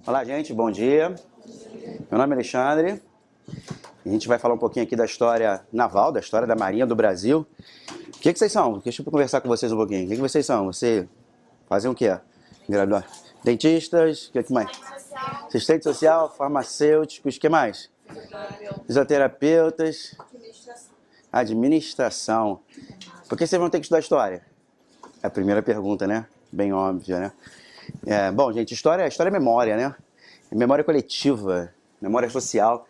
Olá, gente, bom dia. Meu nome é Alexandre. A gente vai falar um pouquinho aqui da história naval, da história da Marinha do Brasil. O que vocês são? Deixa eu conversar com vocês um pouquinho. O que vocês são? Você fazem o quê? Dentistas, o que mais? Assistente social, farmacêuticos, o que mais? Fisioterapeutas. Administração. Por que vocês vão ter que estudar história? É a primeira pergunta, né? Bem óbvia, né? Bom, gente, história é memória, né? Memória coletiva, memória social.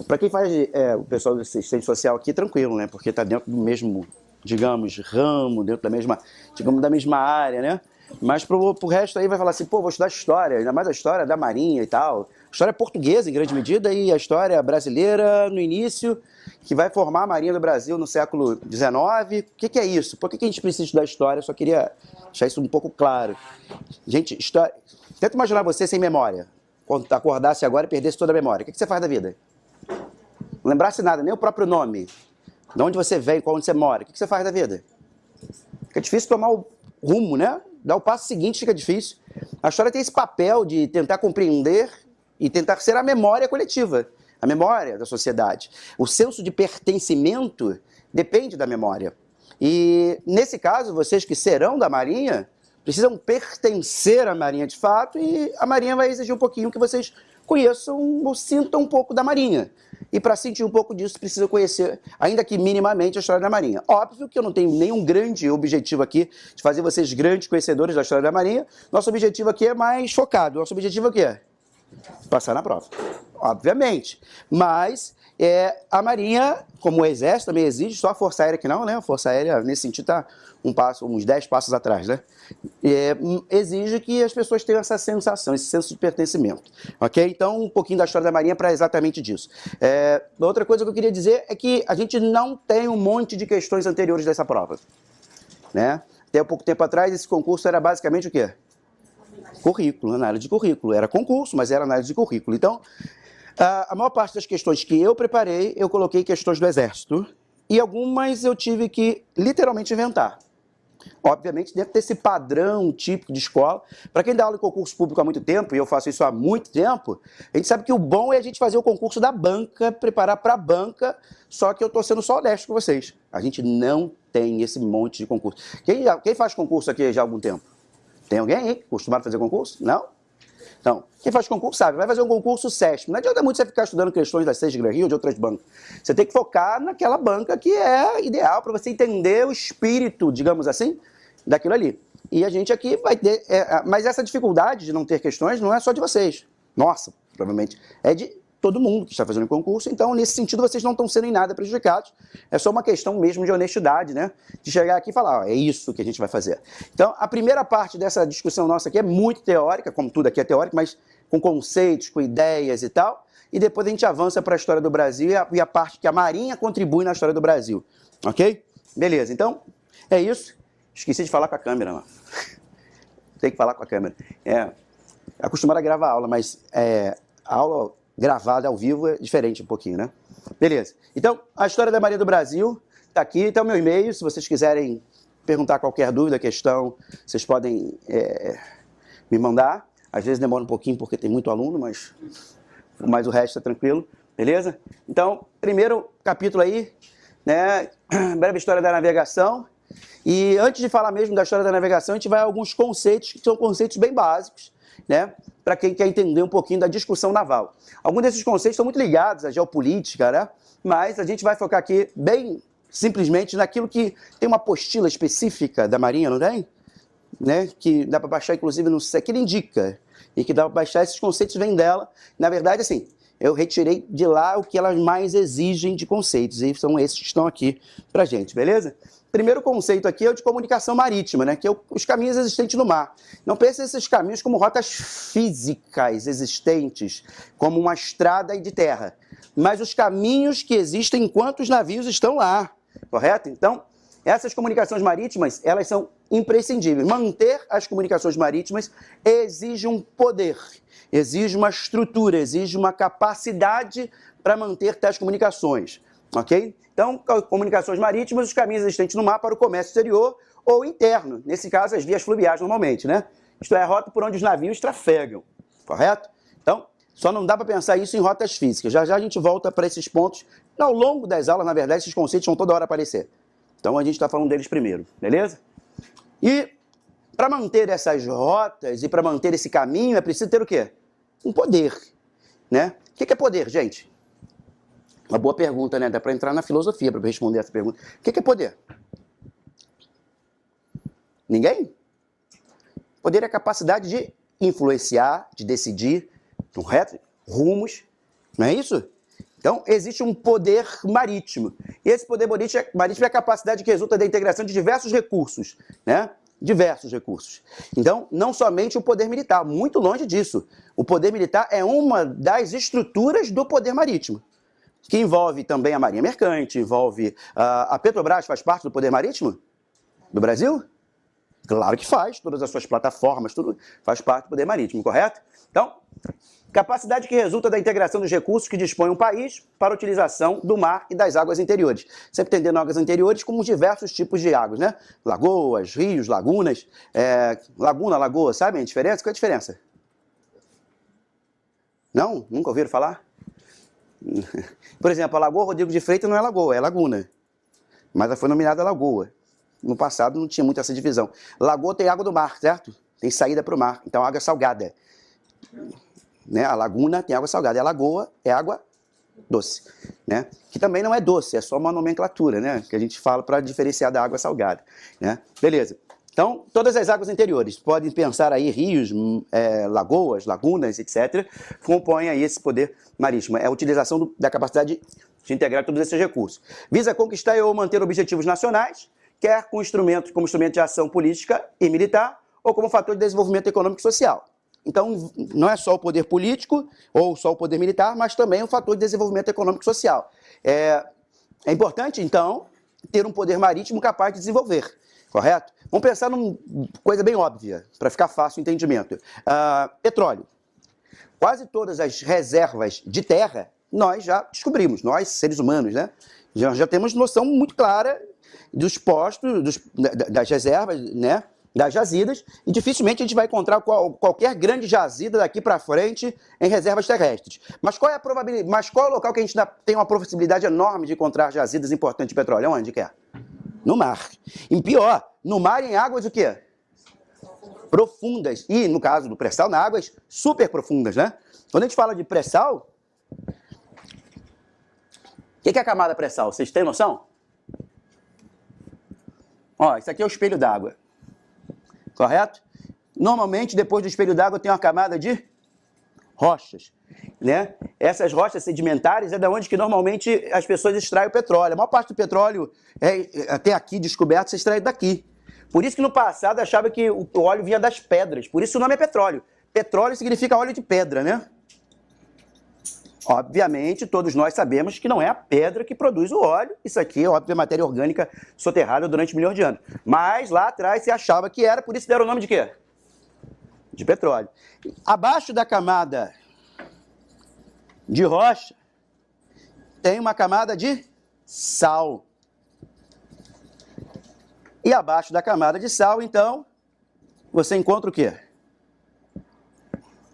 Para quem faz o pessoal do assistente social aqui, tranquilo, né? Porque está dentro do mesmo, digamos, ramo, dentro da mesma, digamos, da mesma área, né? Mas pro resto aí vai falar assim, pô, vou estudar história, ainda mais a história da Marinha e tal. História portuguesa, em grande medida, e a história brasileira no início, que vai formar a Marinha do Brasil no século XIX. O que é isso? Por que a gente precisa estudar história? Eu só queria deixar isso um pouco claro. Gente, história... Tenta imaginar você sem memória. Quando acordasse agora e perdesse toda a memória. O que você faz da vida? Não lembrasse nada, nem o próprio nome. De onde você vem, onde você mora. O que você faz da vida? Fica difícil tomar o rumo, né? Dar o passo seguinte fica difícil. A história tem esse papel de tentar compreender e tentar ser a memória coletiva, a memória da sociedade. O senso de pertencimento depende da memória. E, nesse caso, vocês que serão da Marinha, precisam pertencer à Marinha de fato, e a Marinha vai exigir um pouquinho que vocês conheçam ou sintam um pouco da Marinha. E para sentir um pouco disso, precisa conhecer, ainda que minimamente, a história da Marinha. Óbvio que eu não tenho nenhum grande objetivo aqui de fazer vocês grandes conhecedores da história da Marinha. Nosso objetivo aqui é mais focado. Nosso objetivo é o quê? Passar na prova. Obviamente. Mas a Marinha, como o Exército também exige, só a Força Aérea que não, né? A Força Aérea, nesse sentido, está uns 10 passos atrás, né? Exige que as pessoas tenham essa sensação, esse senso de pertencimento. Ok? Então, um pouquinho da história da Marinha para exatamente disso. Outra coisa que eu queria dizer é que a gente não tem um monte de questões anteriores dessa prova. Né? Até pouco tempo atrás, esse concurso era basicamente o quê? Currículo, análise de currículo. Era concurso, mas era análise de currículo. Então, a maior parte das questões que eu preparei, eu coloquei questões do Exército. E algumas eu tive que literalmente inventar. Obviamente, dentro desse padrão típico de escola. Para quem dá aula em concurso público há muito tempo, e eu faço isso há muito tempo, a gente sabe que o bom é a gente fazer o concurso da banca, preparar para a banca, só que eu estou sendo só honesto com vocês. A gente não tem esse monte de concurso. Quem faz concurso aqui já há algum tempo? Tem alguém aí acostumado a fazer concurso? Não? Então, quem faz concurso sabe, vai fazer um concurso SESP. Não adianta muito você ficar estudando questões da SESC Gran Rio ou de outras bancas. Você tem que focar naquela banca que é ideal para você entender o espírito, digamos assim, daquilo ali. E a gente aqui vai ter... mas essa dificuldade de não ter questões não é só de vocês. Nossa, provavelmente. É de todo mundo que está fazendo concurso. Então, nesse sentido, vocês não estão sendo em nada prejudicados. É só uma questão mesmo de honestidade, né? De chegar aqui e falar, ó, é isso que a gente vai fazer. Então, a primeira parte dessa discussão nossa aqui é muito teórica, como tudo aqui é teórico, mas com conceitos, com ideias e tal. E depois a gente avança para a história do Brasil e a parte que a Marinha contribui na história do Brasil. Ok? Beleza, então, é isso. Esqueci de falar com a câmera, mano. Tem que falar com a câmera. Acostumado a gravar aula, mas a aula gravada ao vivo é diferente um pouquinho, né? Beleza. Então, a história da Marinha do Brasil está aqui, está o meu e-mail. Se vocês quiserem perguntar qualquer dúvida, questão, vocês podem me mandar. Às vezes demora um pouquinho porque tem muito aluno, mas o resto é tranquilo. Beleza? Então, primeiro capítulo aí, né? Breve história da navegação. E antes de falar mesmo da história da navegação, a gente vai a alguns conceitos que são conceitos bem básicos, né? Para quem quer entender um pouquinho da discussão naval. Alguns desses conceitos estão muito ligados à geopolítica, né? Mas a gente vai focar aqui bem simplesmente naquilo que tem uma apostila específica da Marinha, não tem? Né? Que dá para baixar, inclusive, no que ele indica. E que dá para baixar, esses conceitos vêm dela. Na verdade, assim, eu retirei de lá o que elas mais exigem de conceitos. E são esses que estão aqui pra gente, beleza? Primeiro conceito aqui é o de comunicação marítima, né? Que é os caminhos existentes no mar. Não pense nesses caminhos como rotas físicas existentes, como uma estrada de terra, mas os caminhos que existem enquanto os navios estão lá, correto? Então, essas comunicações marítimas, elas são imprescindíveis. Manter as comunicações marítimas exige um poder, exige uma estrutura, exige uma capacidade para manter tais comunicações, ok? Então, comunicações marítimas, os caminhos existentes no mar para o comércio exterior ou interno. Nesse caso, as vias fluviais normalmente, né? Isto é, a rota por onde os navios trafegam, correto? Então, só não dá para pensar isso em rotas físicas. Já já a gente volta para esses pontos. Ao longo das aulas, na verdade, esses conceitos vão toda hora aparecer. Então, a gente está falando deles primeiro, beleza? E para manter essas rotas e para manter esse caminho, é preciso ter o quê? Um poder, né? O que é poder, gente? Uma boa pergunta, né? Dá para entrar na filosofia para responder essa pergunta. O que é poder? Ninguém? Poder é a capacidade de influenciar, de decidir, correto? Rumos, não é isso? Então, existe um poder marítimo. E esse poder marítimo é a capacidade que resulta da integração de diversos recursos, né? Diversos recursos. Então, não somente o poder militar, muito longe disso. O poder militar é uma das estruturas do poder marítimo, que envolve também a Marinha Mercante, envolve a Petrobras. Faz parte do poder marítimo do Brasil? Claro que faz, todas as suas plataformas, tudo faz parte do poder marítimo, correto? Então, capacidade que resulta da integração dos recursos que dispõe um país para a utilização do mar e das águas interiores. Sempre entendendo águas interiores como diversos tipos de águas, né? Lagoas, rios, lagunas. Laguna, lagoa, sabem a diferença? Qual é a diferença? Não? Nunca ouviram falar? Por exemplo, a Lagoa Rodrigo de Freitas não é lagoa, é laguna. Mas ela foi nominada lagoa. No passado não tinha muito essa divisão. Lagoa tem água do mar, certo? Tem saída para o mar, então água salgada. Né? A laguna tem água salgada, e a lagoa é água doce, né? Que também não é doce, é só uma nomenclatura, né? Que a gente fala para diferenciar da água salgada, né? Beleza. Então, todas as águas interiores, podem pensar aí rios, lagoas, lagunas, etc., compõem aí esse poder marítimo. É a utilização da capacidade de integrar todos esses recursos. Visa conquistar ou manter objetivos nacionais, quer como instrumento de ação política e militar, ou como fator de desenvolvimento econômico e social. Então, não é só o poder político ou só o poder militar, mas também um fator de desenvolvimento econômico e social. É importante, então, ter um poder marítimo capaz de desenvolver, correto? Vamos pensar numa coisa bem óbvia, para ficar fácil o entendimento. Petróleo. Quase todas as reservas de terra, nós já descobrimos, nós, seres humanos, né? Já temos noção muito clara dos postos, das reservas, né? Das jazidas, e dificilmente a gente vai encontrar qualquer grande jazida daqui para frente em reservas terrestres. Mas qual é a probabilidade? Mas qual é o local que a gente tem uma possibilidade enorme de encontrar jazidas importantes de petróleo? Onde que é? No mar. E pior, no mar em águas o quê? Profundas. E, no caso do pré-sal, em águas super profundas, né? Quando a gente fala de pré-sal, o que é a camada pré-sal? Vocês têm noção? Ó, isso aqui é o espelho d'água. Correto? Normalmente, depois do espelho d'água, tem uma camada de rochas, né? Essas rochas sedimentares é da onde que normalmente as pessoas extraem o petróleo. A maior parte do petróleo, até aqui descoberto, se extrai daqui. Por isso que no passado achava que o óleo vinha das pedras. Por isso o nome é petróleo. Petróleo significa óleo de pedra, né? Obviamente, todos nós sabemos que não é a pedra que produz o óleo. Isso aqui é, óbvio, matéria orgânica soterrada durante milhões de anos. Mas lá atrás se achava que era, por isso deram o nome de quê? De petróleo. Abaixo da camada de rocha, tem uma camada de sal. E abaixo da camada de sal, então, você encontra o quê?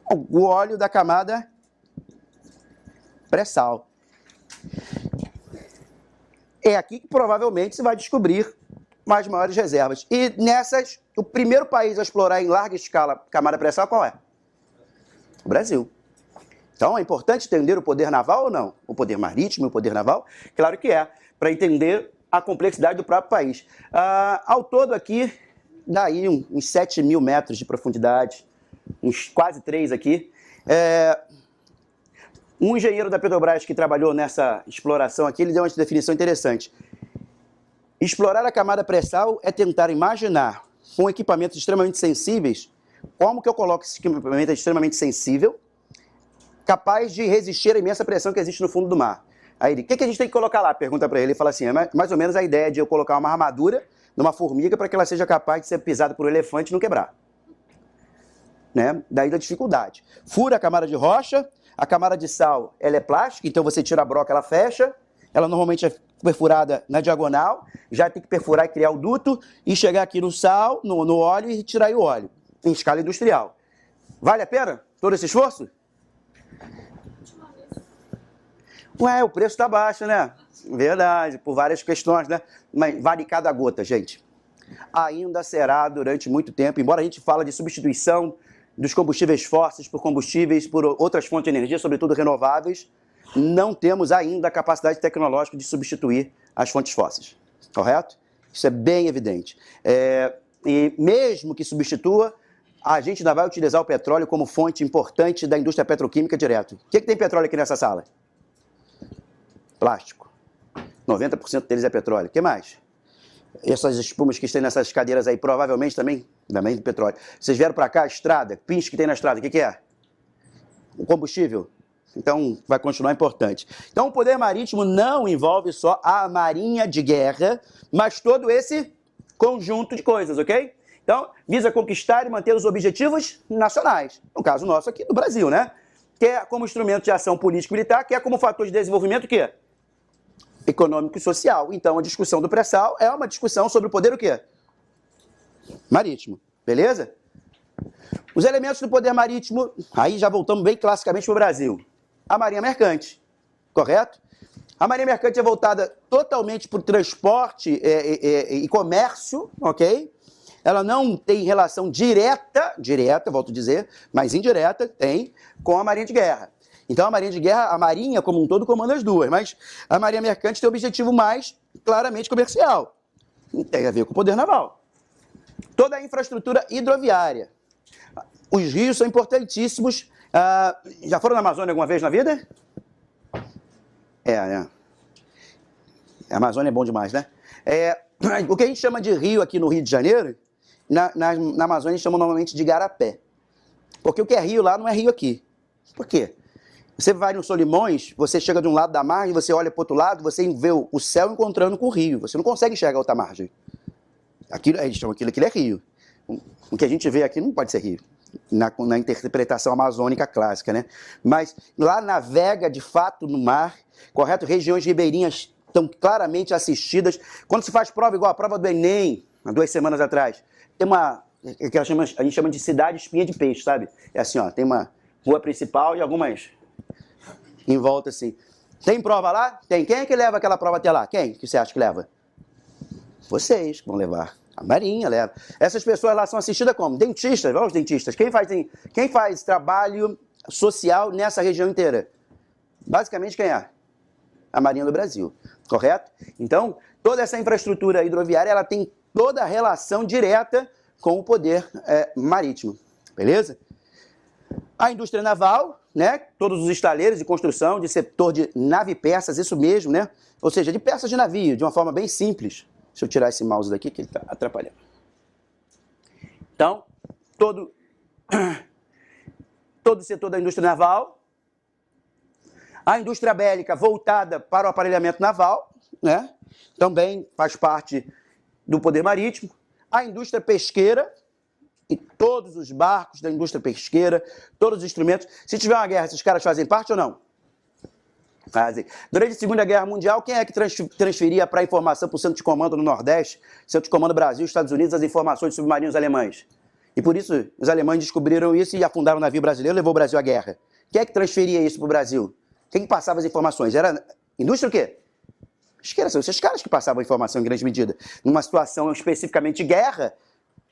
O óleo da camada pré-sal. É aqui que provavelmente se vai descobrir as maiores reservas. E nessas, o primeiro país a explorar em larga escala a camada pré-sal qual é? O Brasil. Então é importante entender o poder naval ou não? O poder marítimo e o poder naval? Claro que é, para entender a complexidade do próprio país. Ao todo aqui, daí uns 7 mil metros de profundidade, uns quase 3 aqui. Um engenheiro da Petrobras que trabalhou nessa exploração aqui, ele deu uma definição interessante. Explorar a camada pré-sal é tentar imaginar, com equipamentos extremamente sensíveis, como que eu coloco esse equipamento extremamente sensível, capaz de resistir à imensa pressão que existe no fundo do mar. Aí ele, o que a gente tem que colocar lá? Pergunta para ele, ele fala assim, é mais ou menos a ideia de eu colocar uma armadura numa formiga para que ela seja capaz de ser pisada por um elefante e não quebrar. Né? Daí da dificuldade. Fura a camada de rocha. A camada de sal, ela é plástica, então você tira a broca, ela fecha. Ela normalmente é perfurada na diagonal. Já tem que perfurar e criar o duto e chegar aqui no sal, no óleo e tirar o óleo, em escala industrial. Vale a pena todo esse esforço? Ué, o preço está baixo, né? Verdade, por várias questões, né? Mas vale cada gota, gente. Ainda será durante muito tempo, embora a gente fale de substituição dos combustíveis fósseis por combustíveis, por outras fontes de energia, sobretudo renováveis, não temos ainda a capacidade tecnológica de substituir as fontes fósseis, correto? Isso é bem evidente. E mesmo que substitua, a gente ainda vai utilizar o petróleo como fonte importante da indústria petroquímica direto. O que tem petróleo aqui nessa sala? Plástico. 90% deles é petróleo. O que mais? Essas espumas que estão nessas cadeiras aí, provavelmente também do petróleo. Vocês vieram para cá, a estrada, pinche que tem na estrada, o que é? O combustível. Então, vai continuar importante. Então, o poder marítimo não envolve só a marinha de guerra, mas todo esse conjunto de coisas, ok? Então, visa conquistar e manter os objetivos nacionais. No caso nosso aqui, do Brasil, né? Quer como instrumento de ação político-militar, quer como fator de desenvolvimento o quê? Econômico e social. Então, a discussão do pré-sal é uma discussão sobre o poder o quê? Marítimo. Beleza? Os elementos do poder marítimo, aí já voltamos bem classicamente para o Brasil. A marinha mercante, correto? A marinha mercante é voltada totalmente para o transporte e comércio, ok? Ela não tem relação direta, volto a dizer, mas indireta, tem, com a marinha de guerra. Então, a marinha de guerra, a marinha como um todo comanda as duas, mas a marinha mercante tem o objetivo mais claramente comercial. Tem a ver com o poder naval. Toda a infraestrutura hidroviária. Os rios são importantíssimos. Já foram na Amazônia alguma vez na vida? né? A Amazônia é bom demais, né? O que a gente chama de rio aqui no Rio de Janeiro, na Amazônia a gente chama normalmente de igarapé. Porque o que é rio lá não é rio aqui. Por quê? Você vai no Solimões, você chega de um lado da margem, você olha para o outro lado, você vê o céu encontrando com o rio. Você não consegue enxergar a outra margem. Aquilo é rio. O que a gente vê aqui não pode ser rio. Na interpretação amazônica clássica, né? Mas lá navega de fato no mar, correto? Regiões ribeirinhas estão claramente assistidas. Quando se faz prova, igual a prova do Enem, há 2 semanas atrás, tem uma, que a gente chama de cidade espinha de peixe, sabe? É assim, ó, tem uma rua principal e algumas em volta assim. Tem prova lá? Tem. Quem é que leva aquela prova até lá? Quem que você acha que leva? Vocês que vão levar. A Marinha leva. Essas pessoas lá são assistidas como? Dentistas, vamos dentistas. Quem faz trabalho social nessa região inteira? Basicamente quem é? A Marinha do Brasil, correto? Então, toda essa infraestrutura hidroviária, ela tem toda a relação direta com o poder marítimo, beleza? A indústria naval, né? Todos os estaleiros de construção, de setor de nave-peças, isso mesmo, né? Ou seja, de peças de navio, de uma forma bem simples. Deixa eu tirar esse mouse daqui que ele está atrapalhando. Então, todo o setor da indústria naval, a indústria bélica voltada para o aparelhamento naval, né? Também faz parte do poder marítimo. A indústria pesqueira, e todos os barcos da indústria pesqueira, todos os instrumentos. Se tiver uma guerra, esses caras fazem parte ou não? Fazem. Durante a Segunda Guerra Mundial, quem é que transferia para a informação para o Centro de Comando no Nordeste, Centro de Comando Brasil, Estados Unidos, as informações de submarinos alemães? E por isso, os alemães descobriram isso e afundaram o navio brasileiro e levou o Brasil à guerra. Quem é que transferia isso para o Brasil? Quem que passava as informações? Era indústria o quê? Esqueçam, esses caras que passavam a informação em grande medida. Numa situação especificamente de guerra,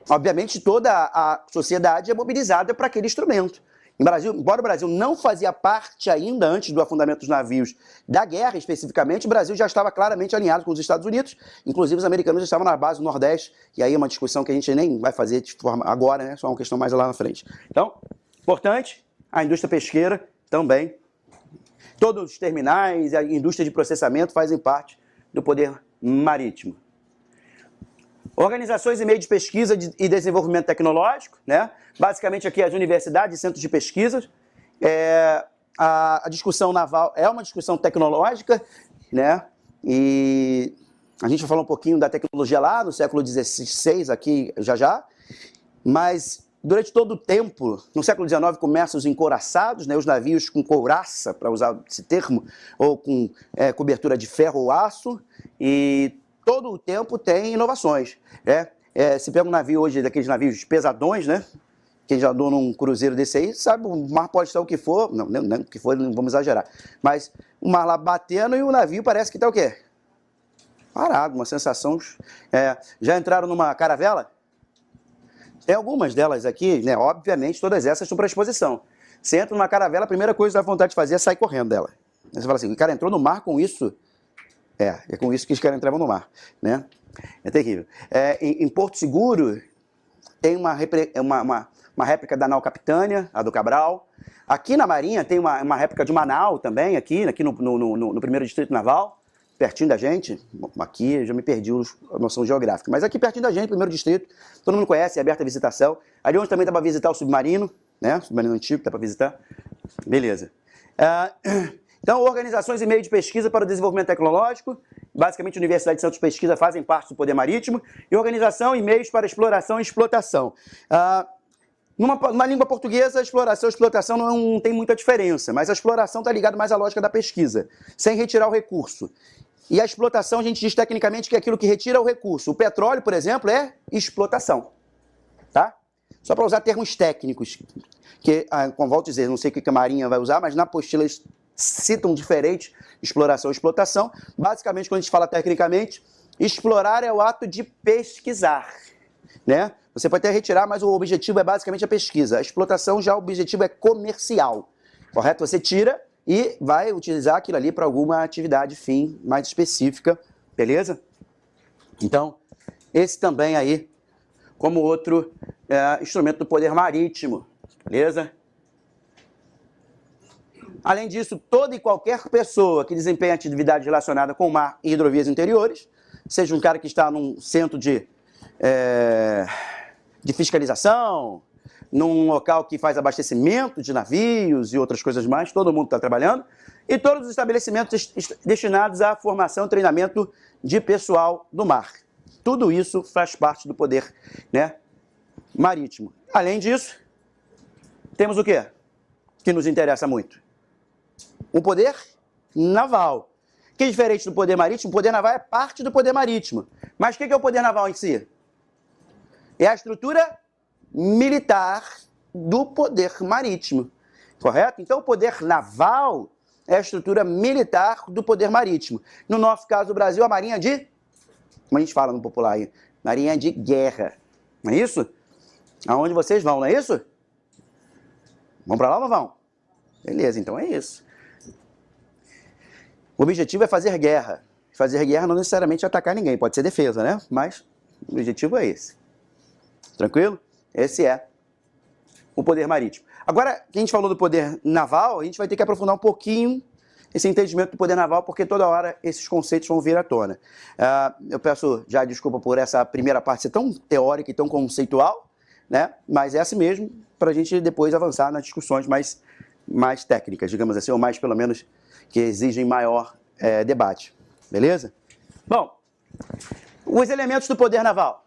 obviamente toda a sociedade é mobilizada para aquele instrumento. Embora o Brasil não fazia parte ainda, antes do afundamento dos navios da guerra especificamente, o Brasil já estava claramente alinhado com os Estados Unidos, inclusive os americanos já estavam na base do Nordeste, e aí é uma discussão que a gente nem vai fazer de forma agora, né? Só uma questão mais lá na frente. Então, importante, a indústria pesqueira também. Todos os terminais, a indústria de processamento fazem parte do poder marítimo. Organizações e meios de pesquisa e desenvolvimento tecnológico, né? Basicamente aqui as universidades e centros de pesquisa. A discussão naval é uma discussão tecnológica, né? E a gente vai falar um pouquinho da tecnologia lá no século XVI, aqui já, mas durante todo o tempo, no século XIX, começam os encouraçados, né? Os navios com couraça, para usar esse termo, ou com cobertura de ferro ou aço, e todo o tempo tem inovações, né? Se pega um navio hoje, daqueles navios pesadões, né? quem já andou num cruzeiro desse aí, sabe, o mar pode estar o que for, não o que for, não vamos exagerar, mas o mar lá batendo e o navio parece que está o quê? Parado, uma sensação... já entraram numa caravela? Tem algumas delas aqui, né? Obviamente, todas essas estão para exposição. Você entra numa caravela, a primeira coisa que dá vontade de fazer é sair correndo dela. Aí você fala assim, o cara entrou no mar com isso? É com isso que os caras entravam no mar, né? É terrível. Em Porto Seguro, tem uma réplica da nau Capitânia, a do Cabral. Aqui na Marinha tem uma réplica de uma nau também, aqui no primeiro distrito naval, pertinho da gente. Aqui eu já me perdi a noção geográfica, mas aqui pertinho da gente, primeiro distrito, todo mundo conhece, é aberta a visitação. Ali onde também dá para visitar o submarino, né? Submarino antigo, dá para visitar. Beleza. Então, organizações e meios de pesquisa para o desenvolvimento tecnológico, basicamente a Universidade de Santos Pesquisa fazem parte do poder marítimo, e organização e meios para exploração e explotação. Numa língua portuguesa, exploração e explotação não tem muita diferença, mas a exploração está ligada mais à lógica da pesquisa, sem retirar o recurso. E a explotação, a gente diz tecnicamente que é aquilo que retira o recurso. O petróleo, por exemplo, é explotação. Tá? Só para usar termos técnicos, que, como volto a dizer, não sei o que a Marinha vai usar, mas na apostila eles citam diferente exploração e explotação. Basicamente, quando a gente fala tecnicamente, explorar é o ato de pesquisar, né? Você pode até retirar, mas o objetivo é basicamente a pesquisa. A explotação já o objetivo é comercial, correto? Você tira e vai utilizar aquilo ali para alguma atividade fim mais específica, beleza? Então, esse também aí, como outro instrumento do poder marítimo, beleza? Além disso, toda e qualquer pessoa que desempenha atividade relacionada com o mar e hidrovias interiores, seja um cara que está num centro de fiscalização, num local que faz abastecimento de navios e outras coisas mais, todo mundo está trabalhando, e todos os estabelecimentos destinados à formação e treinamento de pessoal do mar. Tudo isso faz parte do poder, né, marítimo. Além disso, temos o quê? Que nos interessa muito. O poder naval. Que é diferente do poder marítimo, o poder naval é parte do poder marítimo. Mas o que é o poder naval em si? É a estrutura militar do poder marítimo, correto? Então, o poder naval é a estrutura militar do poder marítimo. No nosso caso, o Brasil, a marinha de... Como a gente fala no popular aí? Marinha de guerra. Não é isso? Aonde vocês vão, não é isso? Vão para lá ou não vão? Beleza, então é isso. O objetivo é fazer guerra. Fazer guerra não necessariamente é atacar ninguém, pode ser defesa, né? Mas o objetivo é esse. Tranquilo? Esse é o poder marítimo. Agora, que a gente falou do poder naval, a gente vai ter que aprofundar um pouquinho esse entendimento do poder naval, porque toda hora esses conceitos vão vir à tona. Eu peço já desculpa por essa primeira parte ser tão teórica e tão conceitual, né? Mas é assim mesmo, para a gente depois avançar nas discussões mais técnicas, digamos assim, ou mais, pelo menos, que exigem maior debate. Beleza? Bom, os elementos do poder naval.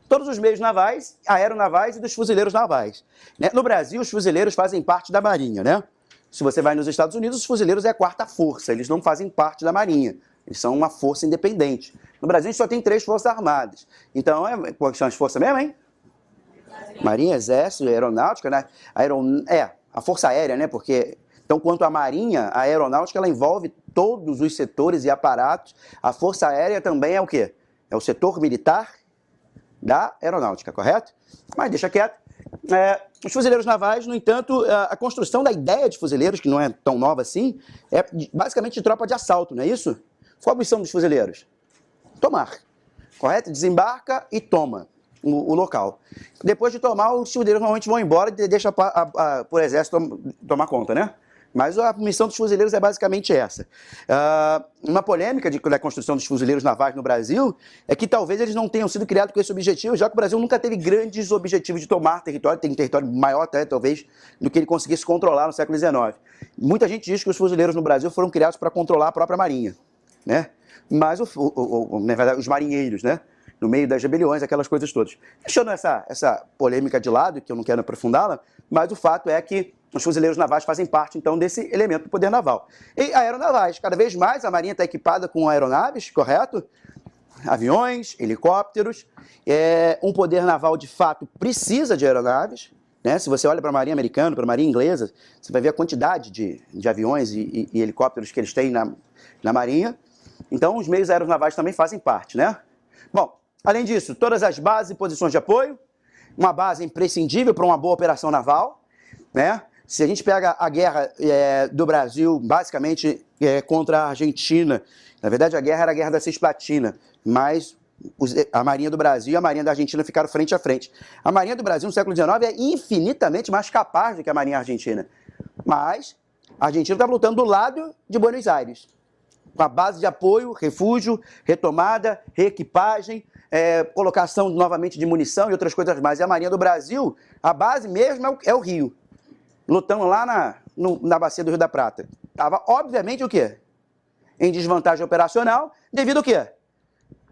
Todos os meios navais, aeronavais e dos fuzileiros navais. Né? No Brasil, os fuzileiros fazem parte da Marinha, né? Se você vai nos Estados Unidos, os fuzileiros é a quarta força, eles não fazem parte da Marinha, eles são uma força independente. No Brasil, a gente só tem 3 forças armadas. Então, quais são as forças mesmo, hein? Marinha, Exército, Aeronáutica, né? A Força Aérea, né? Porque, então, quanto à Marinha, a Aeronáutica, ela envolve todos os setores e aparatos. A Força Aérea também é o quê? É o setor militar da aeronáutica, correto? Mas deixa quieto. Os fuzileiros navais, no entanto, a construção da ideia de fuzileiros, que não é tão nova assim, é basicamente de tropa de assalto, não é isso? Qual a missão dos fuzileiros? Tomar, correto? Desembarca e toma o local. Depois de tomar, os fuzileiros normalmente vão embora e deixam por exército tomar conta, né? Mas a missão dos fuzileiros é basicamente essa. Uma polêmica da construção dos fuzileiros navais no Brasil é que talvez eles não tenham sido criados com esse objetivo, já que o Brasil nunca teve grandes objetivos de tomar território, tem território maior até, talvez, do que ele conseguisse controlar no século XIX. Muita gente diz que os fuzileiros no Brasil foram criados para controlar a própria marinha, né? Mas, na verdade, os marinheiros, né? No meio das rebeliões, aquelas coisas todas. Deixando essa polêmica de lado, que eu não quero aprofundá-la, mas o fato é que os fuzileiros navais fazem parte, então, desse elemento do poder naval. E aeronavais, cada vez mais a Marinha está equipada com aeronaves, correto? Aviões, helicópteros. Um poder naval, de fato, precisa de aeronaves, né? Se você olha para a Marinha Americana, para a Marinha Inglesa, você vai ver a quantidade de aviões e helicópteros que eles têm na Marinha. Então, os meios aeronavais também fazem parte, né? Bom, além disso, todas as bases e posições de apoio, uma base imprescindível para uma boa operação naval, né? Se a gente pega a guerra do Brasil, basicamente contra a Argentina, na verdade a guerra era a Guerra da Cisplatina, mas a Marinha do Brasil e a Marinha da Argentina ficaram frente a frente. A Marinha do Brasil no século XIX é infinitamente mais capaz do que a Marinha Argentina, mas a Argentina estava lutando do lado de Buenos Aires, com a base de apoio, refúgio, retomada, reequipagem, colocação novamente de munição e outras coisas mais. E a Marinha do Brasil, a base mesmo é o Rio, lutando lá na bacia do Rio da Prata. Estava, obviamente, o quê? Em desvantagem operacional, devido ao quê?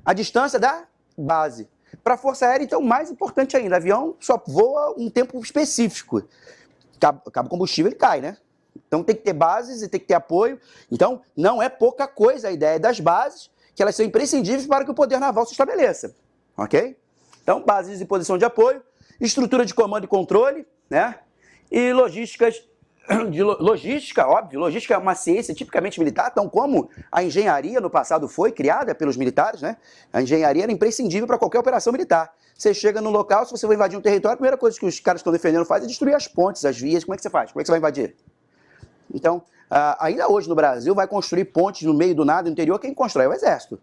A distância da base. Para a Força Aérea, então, mais importante ainda, o avião só voa um tempo específico. Acaba o combustível, ele cai, né? Então tem que ter bases e tem que ter apoio. Então, não é pouca coisa a ideia das bases, que elas são imprescindíveis para que o poder naval se estabeleça. Ok? Então, bases e posição de apoio, estrutura de comando e controle, né? E logística, óbvio, logística é uma ciência tipicamente militar, tão como a engenharia no passado foi criada pelos militares, né? A engenharia era imprescindível para qualquer operação militar. Você chega no local, se você vai invadir um território, a primeira coisa que os caras que estão defendendo fazem é destruir as pontes, as vias. Como é que você faz? Como é que você vai invadir? Então, ainda hoje no Brasil, vai construir pontes no meio do nada, no interior, quem constrói é o Exército.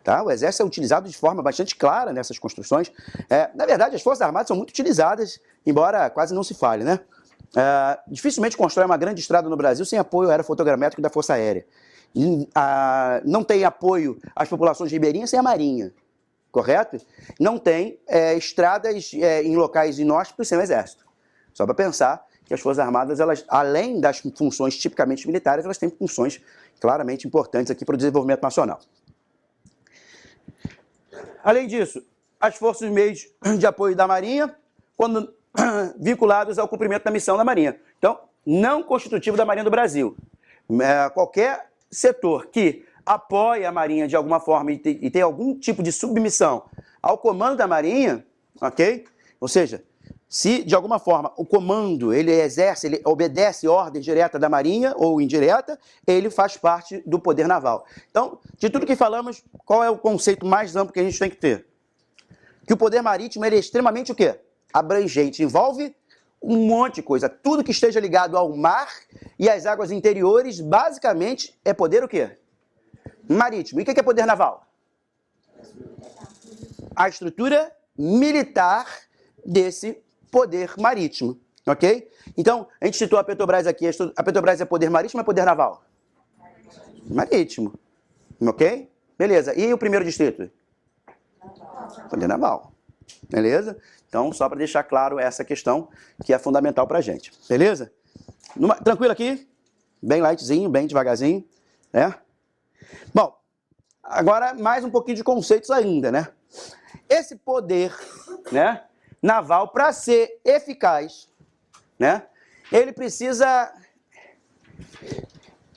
Tá? O Exército é utilizado de forma bastante clara nessas construções. Na verdade, as Forças Armadas são muito utilizadas, embora quase não se fale, né? Dificilmente constrói uma grande estrada no Brasil sem apoio aerofotogramétrico da Força Aérea. Não tem apoio às populações ribeirinhas sem a Marinha, correto? Não tem estradas em locais inóspitos sem o Exército. Só para pensar que as Forças Armadas, elas, além das funções tipicamente militares, elas têm funções claramente importantes aqui para o desenvolvimento nacional. Além disso, as forças e meios de apoio da Marinha, quando vinculados ao cumprimento da missão da Marinha. Então, não constitutivo da Marinha do Brasil. Qualquer setor que apoie a Marinha de alguma forma e tem algum tipo de submissão ao comando da Marinha, ok? Ou seja, se de alguma forma o comando ele obedece ordem direta da Marinha ou indireta, ele faz parte do poder naval. Então, de tudo que falamos, qual é o conceito mais amplo que a gente tem que ter? Que o poder marítimo ele é extremamente o quê? Abrangente, envolve um monte de coisa. Tudo que esteja ligado ao mar e às águas interiores, basicamente, é poder o quê? Marítimo. E o que é poder naval? A estrutura militar desse poder marítimo, ok? Então, a gente citou a Petrobras aqui. A Petrobras é poder marítimo ou é poder naval? Marítimo. Ok? Beleza. E o primeiro distrito? Poder naval. Beleza? Então, só para deixar claro essa questão que é fundamental para a gente. Beleza? Tranquilo aqui? Bem lightzinho, bem devagarzinho, né? Bom, agora mais um pouquinho de conceitos ainda, né? Esse poder, né, naval, para ser eficaz, né, ele precisa...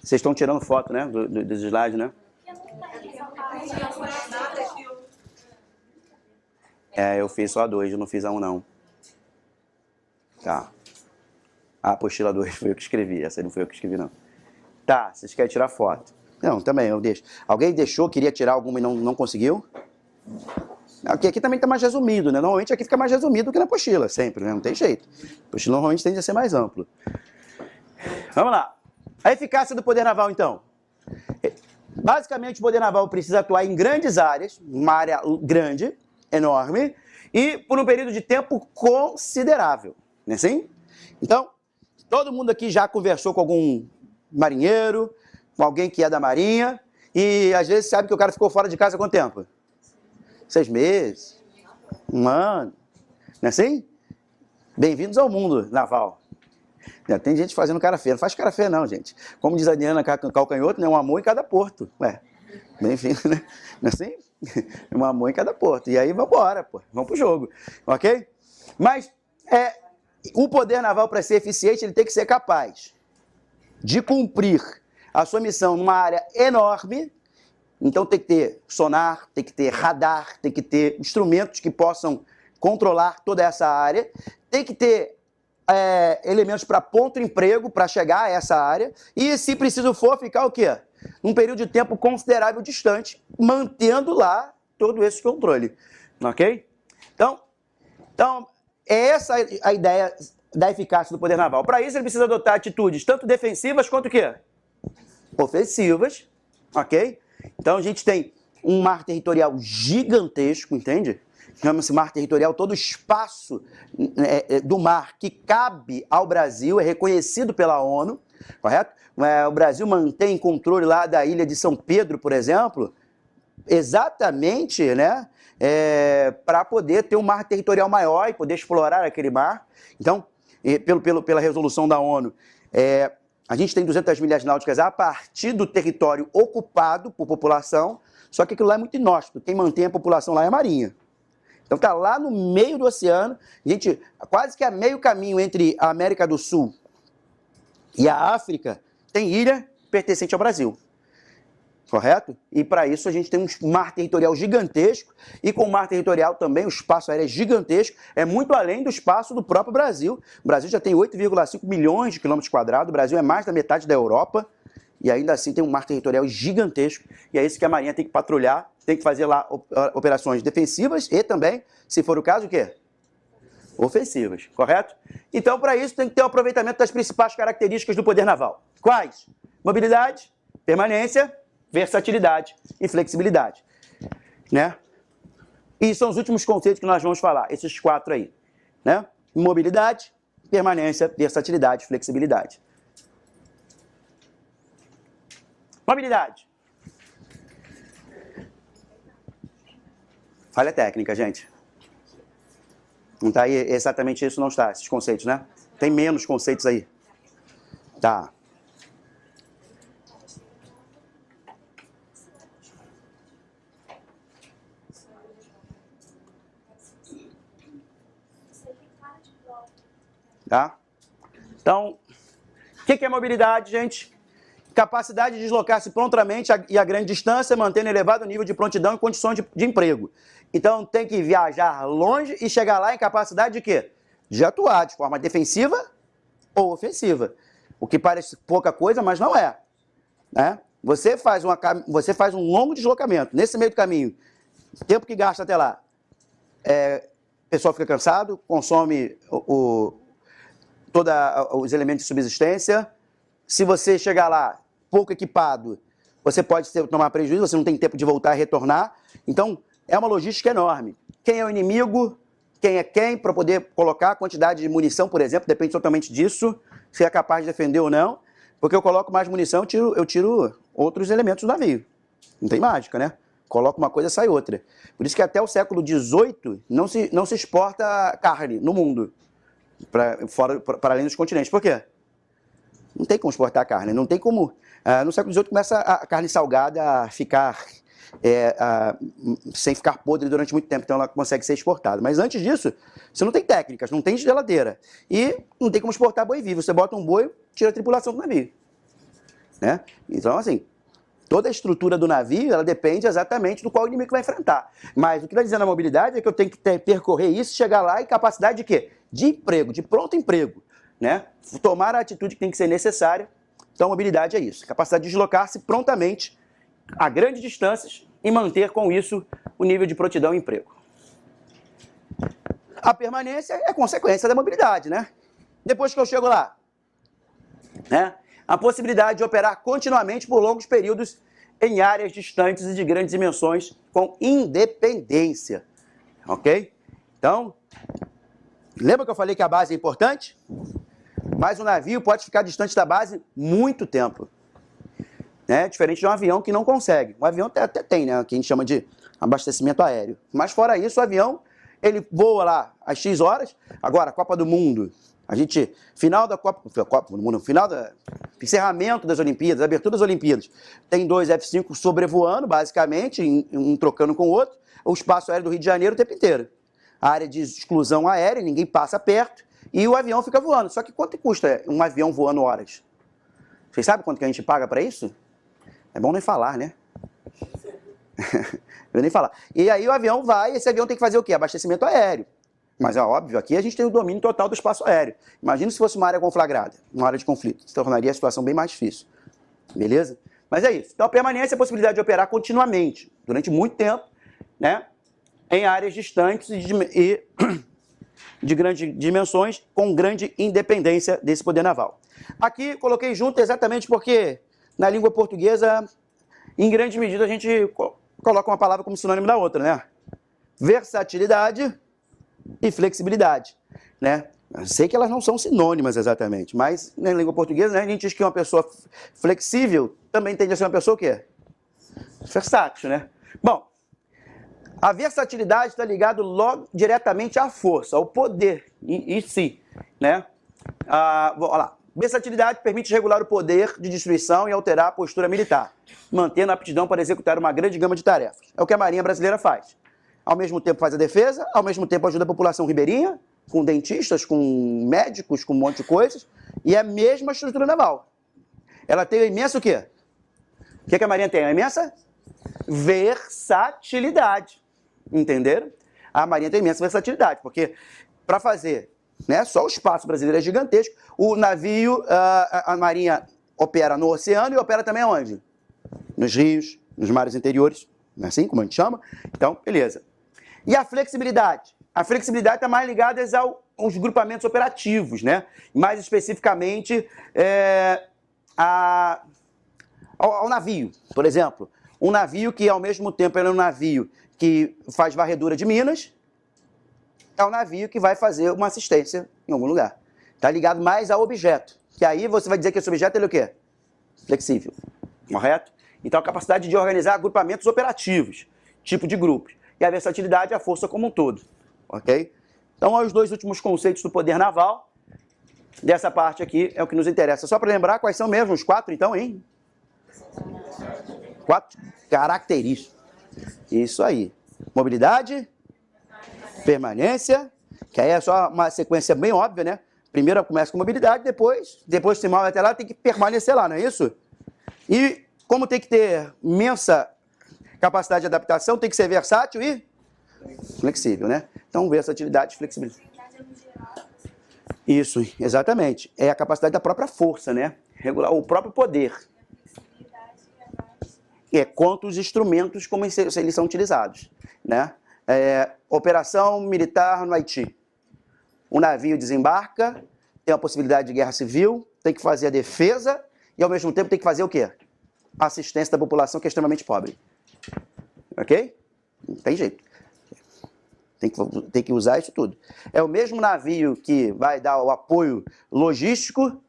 Vocês estão tirando foto, né, dos slides, né? Eu fiz só a 2, eu não fiz a 1, não. Tá. A apostila 2 foi eu que escrevi, essa aí não foi eu que escrevi, não. Tá, vocês querem tirar foto? Não, também, eu deixo. Alguém deixou, queria tirar alguma e não conseguiu? Aqui também está mais resumido, né? Normalmente aqui fica mais resumido do que na apostila, sempre, né? Não tem jeito. A apostila normalmente tende a ser mais amplo. Vamos lá. A eficácia do poder naval, então. Basicamente, o poder naval precisa atuar em grandes áreas, uma área grande, enorme, e por um período de tempo considerável, não é assim? Então, todo mundo aqui já conversou com algum marinheiro, com alguém que é da Marinha, e às vezes sabe que o cara ficou fora de casa há quanto tempo? 6 meses, 1 ano, não é assim? Bem-vindos ao mundo naval. Tem gente fazendo cara feia, não faz cara feia não, gente. Como diz a Diana Calcanhoto, né? Um amor em cada porto. Ué, bem-vindo, né? Não é assim? Um amor em cada porto. E aí vamos embora, pô. Vamos pro jogo, ok? Mas o poder naval, para ser eficiente, ele tem que ser capaz de cumprir a sua missão numa área enorme. Então tem que ter sonar, tem que ter radar, tem que ter instrumentos que possam controlar toda essa área, tem que ter elementos para ponto de emprego, para chegar a essa área, e se preciso for, ficar o quê? Um período de tempo considerável distante, mantendo lá todo esse controle, ok? Então é essa a ideia da eficácia do poder naval. Para isso, ele precisa adotar atitudes tanto defensivas quanto o quê? Ofensivas, ok? Então, a gente tem um mar territorial gigantesco, entende? Chama-se mar territorial, todo o espaço do mar que cabe ao Brasil é reconhecido pela ONU, correto? O Brasil mantém controle lá da ilha de São Pedro, por exemplo, exatamente, né, para poder ter um mar territorial maior e poder explorar aquele mar. Então, pela resolução da ONU, a gente tem 200 milhas náuticas a partir do território ocupado por população, só que aquilo lá é muito inóspito. Quem mantém a população lá é a Marinha. Então está lá no meio do oceano, gente, quase que a meio caminho entre a América do Sul e a África, tem ilha pertencente ao Brasil. Correto? E para isso a gente tem um mar territorial gigantesco, e com o mar territorial também o espaço aéreo é gigantesco, é muito além do espaço do próprio Brasil. O Brasil já tem 8,5 milhões de quilômetros quadrados, o Brasil é mais da metade da Europa, e ainda assim tem um mar territorial gigantesco, e é isso que a Marinha tem que patrulhar, tem que fazer lá operações defensivas e também, se for o caso, o quê? Ofensivas, correto? Então, para isso, tem que ter o aproveitamento das principais características do poder naval. Quais? Mobilidade, permanência, versatilidade e flexibilidade, né? E são os últimos conceitos que nós vamos falar, esses 4 aí, né? Mobilidade, permanência, versatilidade, flexibilidade. Mobilidade. Falha técnica, gente. Não está aí exatamente isso, não está, esses conceitos, né? Tem menos conceitos aí. Tá. Tá? Então, o que é mobilidade, gente? Capacidade de deslocar-se prontamente e a grande distância, mantendo elevado nível de prontidão e condições de emprego. Então, tem que viajar longe e chegar lá em capacidade de quê? De atuar de forma defensiva ou ofensiva. O que parece pouca coisa, mas não é. Né? Você faz um longo deslocamento. Nesse meio do caminho, o tempo que gasta até lá, o pessoal fica cansado, consome todos os elementos de subsistência. Se você chegar lá pouco equipado, você pode tomar prejuízo, você não tem tempo de voltar e retornar. Então, é uma logística enorme. Quem é o inimigo, quem é quem, para poder colocar a quantidade de munição, por exemplo, depende totalmente disso, se é capaz de defender ou não. Porque eu coloco mais munição, eu tiro outros elementos do navio. Não tem mágica, né? Coloco uma coisa, sai outra. Por isso que até o século XVIII não se exporta carne no mundo, para além dos continentes. Por quê? Não tem como exportar carne, não tem como... no século XVIII começa a carne salgada a ficar... sem ficar podre durante muito tempo, então ela consegue ser exportada. Mas antes disso, você não tem técnicas, não tem geladeira. E não tem como exportar boi vivo. Você bota um boi, tira a tripulação do navio. Né? Então, assim, toda a estrutura do navio, ela depende exatamente do qual inimigo vai enfrentar. Mas o que está dizendo a mobilidade é que eu tenho que percorrer isso, chegar lá e capacidade de quê? De emprego, de pronto emprego. Né? Tomar a atitude que tem que ser necessária. Então, mobilidade é isso. Capacidade de deslocar-se prontamente a grandes distâncias e manter com isso o nível de prontidão e emprego. A permanência é consequência da mobilidade, né? Depois que eu chego lá, né? A possibilidade de operar continuamente por longos períodos em áreas distantes e de grandes dimensões com independência, ok? Então, lembra que eu falei que a base é importante? Mas o navio pode ficar distante da base muito tempo. Né? Diferente de um avião que não consegue. O avião até tem, né? Que a gente chama de abastecimento aéreo. Mas fora isso, o avião, ele voa lá às X horas. Agora, Copa do Mundo, a gente, final da Copa do Mundo, final do encerramento das Olimpíadas, abertura das Olimpíadas, tem 2 F-5 sobrevoando, basicamente, um trocando com o outro, o espaço aéreo do Rio de Janeiro o tempo inteiro. A área de exclusão aérea, ninguém passa perto, e o avião fica voando. Só que quanto custa um avião voando horas? Vocês sabem quanto que a gente paga para isso? É bom nem falar, né? Eu nem falar. E aí o avião vai, esse avião tem que fazer o quê? Abastecimento aéreo. Mas é óbvio, aqui a gente tem o domínio total do espaço aéreo. Imagina se fosse uma área conflagrada, uma área de conflito. Se tornaria a situação bem mais difícil. Beleza? Mas é isso. Então, a permanência é a possibilidade de operar continuamente, durante muito tempo, né, em áreas distantes e de grandes dimensões, com grande independência desse poder naval. Aqui coloquei junto exatamente porque na língua portuguesa, em grande medida, a gente coloca uma palavra como sinônimo da outra, né? Versatilidade e flexibilidade, né? Eu sei que elas não são sinônimas exatamente, mas na língua portuguesa, né, a gente diz que uma pessoa flexível também tende a ser uma pessoa o quê? Versátil, né? Bom, a versatilidade está ligada logo diretamente à força, ao poder em si, né? Olha lá. Versatilidade permite regular o poder de destruição e alterar a postura militar, mantendo a aptidão para executar uma grande gama de tarefas. É o que a Marinha Brasileira faz. Ao mesmo tempo faz a defesa, ao mesmo tempo ajuda a população ribeirinha, com dentistas, com médicos, com um monte de coisas, e é a mesma estrutura naval. Ela tem a imensa o quê? O que a Marinha tem? A imensa versatilidade. Entenderam? A Marinha tem imensa versatilidade, porque para fazer, né, só o espaço brasileiro é gigantesco, o navio, a Marinha opera no oceano e opera também onde? Nos rios, nos mares interiores, não é assim como a gente chama? Então, beleza. E a flexibilidade? A flexibilidade está mais ligada aos grupamentos operativos, né? Mais especificamente ao navio, por exemplo. Um navio que, ao mesmo tempo, é um navio que faz varredura de minas, é um navio que vai fazer uma assistência em algum lugar. Está ligado mais ao objeto. Que aí você vai dizer que esse objeto ele é o quê? Flexível. Correto? Então, a capacidade de organizar agrupamentos operativos, tipo de grupos. E a versatilidade é a força como um todo. Ok? Então, os dois últimos conceitos do poder naval, dessa parte aqui, é o que nos interessa. Só para lembrar quais são mesmo os 4, então, hein? 4 características. Isso aí. Mobilidade, permanência, que aí é só uma sequência bem óbvia, né? Primeiro começa com mobilidade, depois se move até lá, tem que permanecer lá, não é isso? E como tem que ter imensa capacidade de adaptação, tem que ser versátil e flexível, né? Então, versatilidade e flexibilidade. Isso, exatamente. É a capacidade da própria força, né? Regular o próprio poder. Quanto os instrumentos, como eles são utilizados, né? Operação militar no Haiti. O navio desembarca, tem a possibilidade de guerra civil, tem que fazer a defesa e, ao mesmo tempo, tem que fazer o quê? Assistência da população que é extremamente pobre. Ok? Não tem jeito. Tem que usar isso tudo. É o mesmo navio que vai dar o apoio logístico,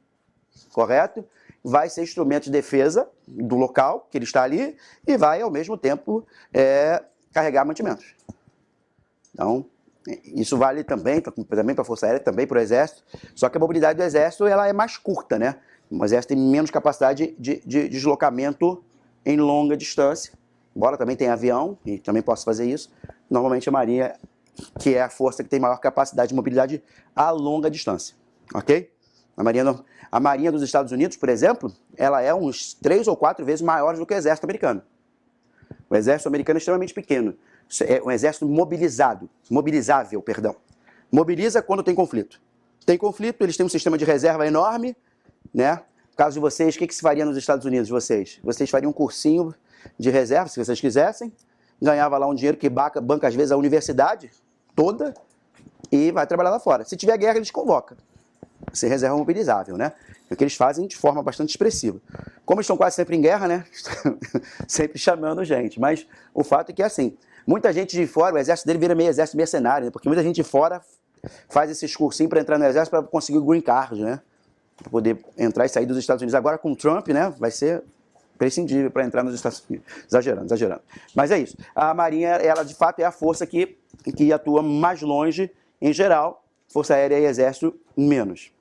correto? Vai ser instrumento de defesa do local que ele está ali e vai, ao mesmo tempo, carregar mantimentos. Então, isso vale também para a Força Aérea, também para o Exército, só que a mobilidade do Exército ela é mais curta, né? O Exército tem menos capacidade de deslocamento em longa distância, embora também tenha avião, e também possa fazer isso. Normalmente a Marinha, que é a força que tem maior capacidade de mobilidade a longa distância, ok? A Marinha dos Estados Unidos, por exemplo, ela é uns 3 ou 4 vezes maior do que o Exército americano. O Exército americano é extremamente pequeno. É um exército mobilizável, perdão. Mobiliza quando tem conflito. Tem conflito, eles têm um sistema de reserva enorme, né? No caso de vocês, o que se faria nos Estados Unidos, vocês? Vocês fariam um cursinho de reserva, se vocês quisessem, ganhava lá um dinheiro que banca, às vezes, a universidade toda e vai trabalhar lá fora. Se tiver guerra, eles convocam. Ser reserva mobilizável, né? É o que eles fazem de forma bastante expressiva. Como eles estão quase sempre em guerra, né? Sempre chamando gente. Mas o fato é que é assim. Muita gente de fora, o exército dele vira meio exército mercenário, né? Porque muita gente de fora faz esses cursinhos para entrar no exército para conseguir o green card, né? Para poder entrar e sair dos Estados Unidos. Agora com o Trump, né? Vai ser prescindível para entrar nos Estados Unidos. Exagerando. Mas é isso. A Marinha, ela de fato é a força que atua mais longe, em geral, Força Aérea e Exército menos.